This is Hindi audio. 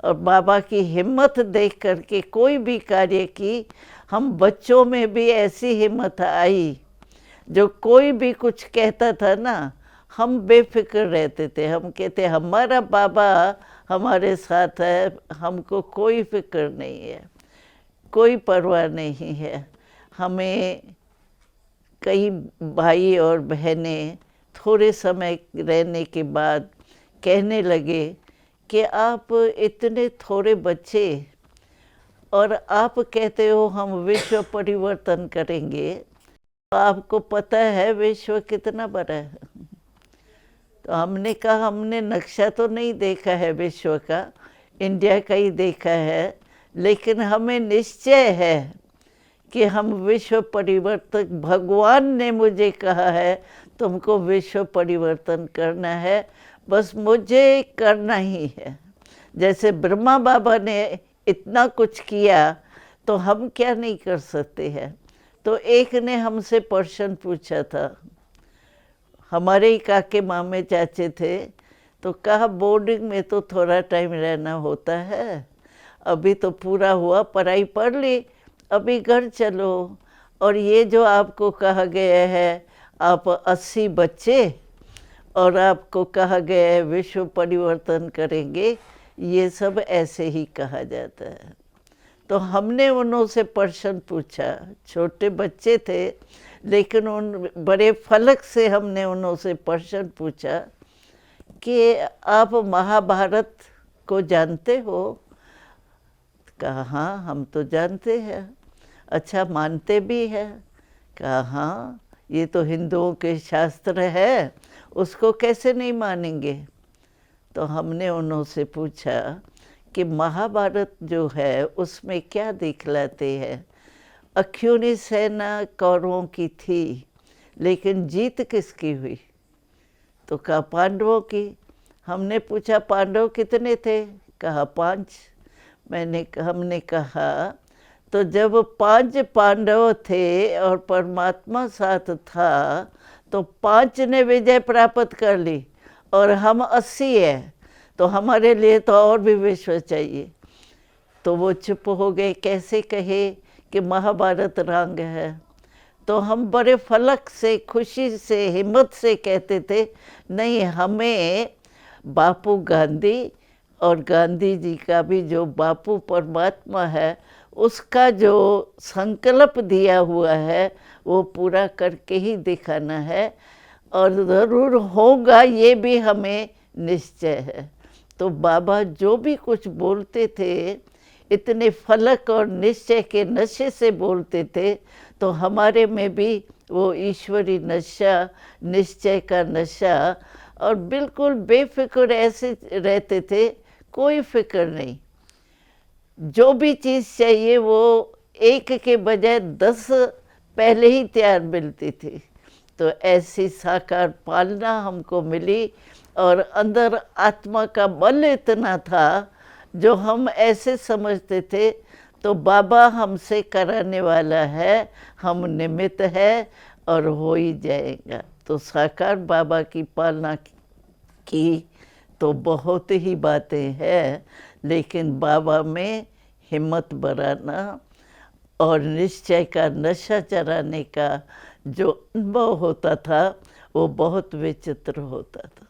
और बाबा की हिम्मत देख कर के कोई भी कार्य की, हम बच्चों में भी ऐसी हिम्मत आई। जो कोई भी कुछ कहता था ना, हम बेफिक्र रहते थे। हम कहते हमारा बाबा हमारे साथ है, हमको कोई फिक्र नहीं है, कोई परवाह नहीं है। हमें कई भाई और बहनें थोड़े समय रहने के बाद कहने लगे कि आप इतने थोड़े बच्चे और आप कहते हो हम विश्व परिवर्तन करेंगे, आपको पता है विश्व कितना बड़ा है? तो हमने कहा हमने नक्शा तो नहीं देखा है विश्व का, इंडिया का ही देखा है, लेकिन हमें निश्चय है कि हम विश्व परिवर्तक, भगवान ने मुझे कहा है तुमको विश्व परिवर्तन करना है, बस मुझे करना ही है। जैसे ब्रह्मा बाबा ने इतना कुछ किया तो हम क्या नहीं कर सकते हैं। तो एक ने हमसे प्रश्न पूछा था, हमारे ही काके मामे चाचे थे, तो कहा बोर्डिंग में तो थोड़ा टाइम रहना होता है, अभी तो पूरा हुआ, पढ़ाई पढ़ ली, अभी घर चलो। और ये जो आपको कहा गया है आप 80 बच्चे और आपको कहा गया है विश्व परिवर्तन करेंगे, ये सब ऐसे ही कहा जाता है। तो हमने उन्हों से प्रश्न पूछा, छोटे बच्चे थे लेकिन उन बड़े फलक से हमने उन्हों से प्रश्न पूछा कि आप महाभारत को जानते हो? कहा हाँ हम तो जानते हैं। अच्छा मानते भी हैं? कहा हाँ, ये तो हिंदुओं के शास्त्र है, उसको कैसे नहीं मानेंगे। तो हमने उन्हों से पूछा कि महाभारत जो है उसमें क्या दिखलाते हैं? अख्यूनी सेना कौरवों की थी, लेकिन जीत किसकी हुई? तो कहा पांडवों की। हमने पूछा पांडव कितने थे? कहा 5। हमने कहा तो जब 5 पांडव थे और परमात्मा साथ था तो 5 ने विजय प्राप्त कर ली और हम 80 है, तो हमारे लिए तो और भी विश्व चाहिए। तो वो चुप हो गए, कैसे कहे कि महाभारत रंग है। तो हम बड़े फलक से, खुशी से, हिम्मत से कहते थे नहीं, हमें बापू गांधी और गांधी जी का भी जो बापू परमात्मा है उसका जो संकल्प दिया हुआ है वो पूरा करके ही दिखाना है, और ज़रूर होगा ये भी हमें निश्चय है। तो बाबा जो भी कुछ बोलते थे इतने फलक और निश्चय के नशे से बोलते थे, तो हमारे में भी वो ईश्वरी नशा, निश्चय का नशा, और बिल्कुल बेफिक्र ऐसे रहते थे, कोई फिक्र नहीं। जो भी चीज़ चाहिए वो एक के बजाय 10 पहले ही तैयार मिलती थी। तो ऐसी साकार पालना हमको मिली और अंदर आत्मा का बल इतना था जो हम ऐसे समझते थे तो बाबा हमसे कराने वाला है, हम निमित्त है और हो ही जाएगा। तो साकार बाबा की पालना की तो बहुत ही बातें हैं, लेकिन बाबा में हिम्मत बढ़ाना और निश्चय का नशा चढ़ाने का जो अनुभव होता था वो बहुत विचित्र होता था।